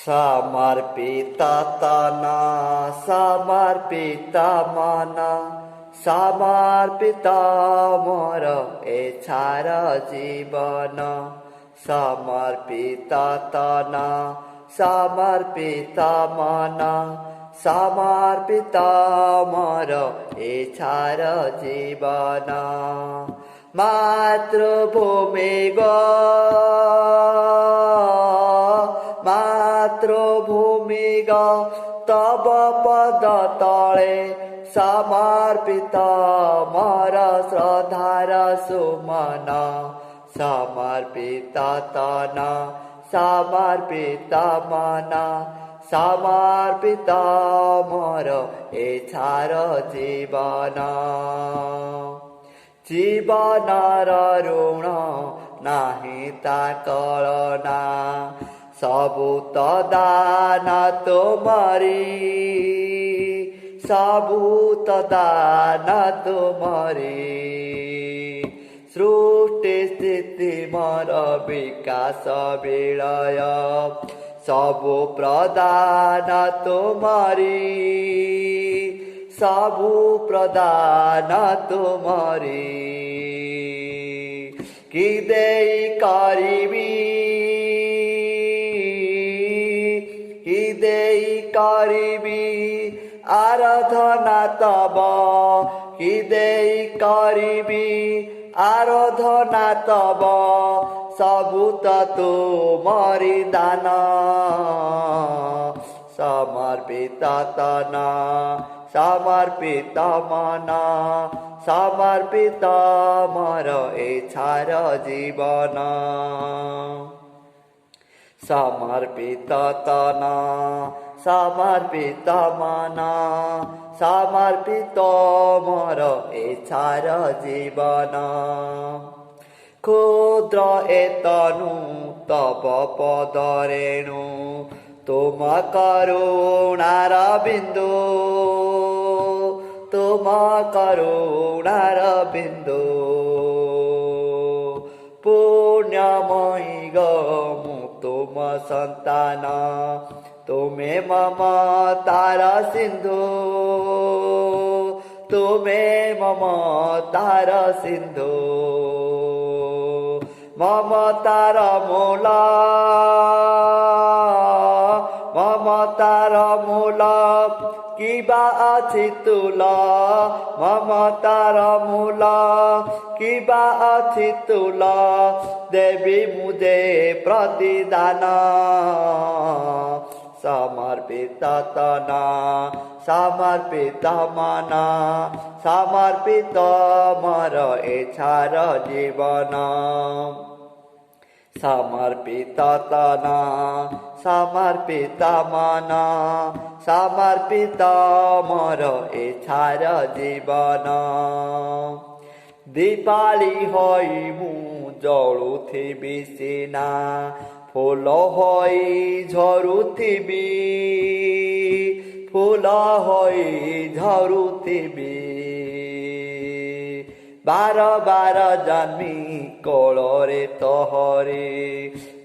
समर्पित तन समर्पित मन समर्पित मोर एछार जीवन समर्पित तन समर्पित मन समर्पित मोर एछार जीवन मातृभूमि गो मातृभूमि गो तब पद तले समर्पित मोर श्रद्धार सुमन समर्पित तन समर्पित मन समर्पित मोर एछार जीवन जीवनर ऋण नाही ता कळना सबु तो दान तुमरी सबु तो दान तुमरी सृष्टि स्थिति मोर विकास विलय सबु प्रदान तुमरी सबु प्रदान तुमरी कि देई करिबी कि देई करिबी आराधना तब कि देई करिबी आराधना तब सबु तुमरी दान समर्पित तन समर्पित मन समर्पित मोर एछार जीवन समर्पित तन समर्पित मन समर्पित मोर एछार जीवन क्षुद्र एतनु तब पदरेणु तुम करुणार बिंदु तुम करुणार बिंदु पुण्यमयी गो मु तुम संतान तुमे मम तार सिंधु तुमे मम तार सिंधु मम तार मूला ममतार मूल किबा अछि तुला ममतार मूल किबा अछि तुला देवी मुझे प्रतिदान समर्पित तन समर्पित मन समर्पित मोर एछार जीवन समर्पित तन समर्पित मन समर्पित मोर एछार जीवन दीपाली होई मु जळुथिबि सिना फूल होई झरुथिबि फूल होई झरुथिबि बार बार जन्मी कोଳରେ तोहरे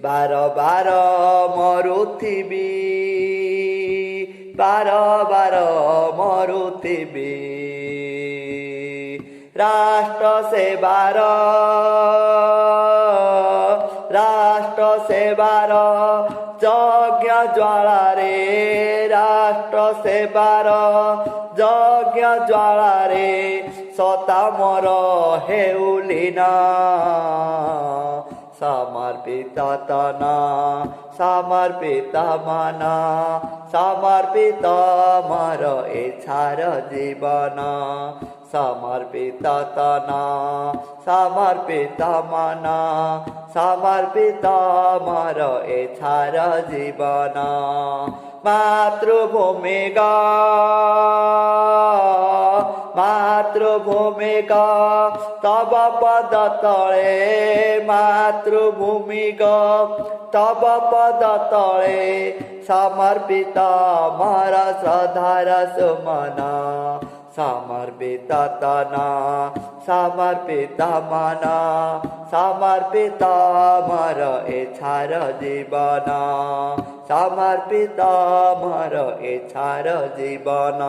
बार बार मरुथिबि बार बार मरुथिबि राष्ट्र सेवार यज्ञ ज्वाला रे राष्ट्र सेवार यज्ञ ज्वाला रे सता मोर हेउलिना समर्पित तन समर्पित मन समर्पित मोर एछार जीवन समर्पित तन समर्पित मन समर्पित मोर एछार जीवन मातृभूमि गा मातृभूमि गा तब पद तले मातृभूमि गा तब पद तले समर्पित मोर श्रद्धार सुमन समर्पित तन समर्पित मन समर्पित मोर एछार जीवन समर्पित मोर इच्छार जीवन।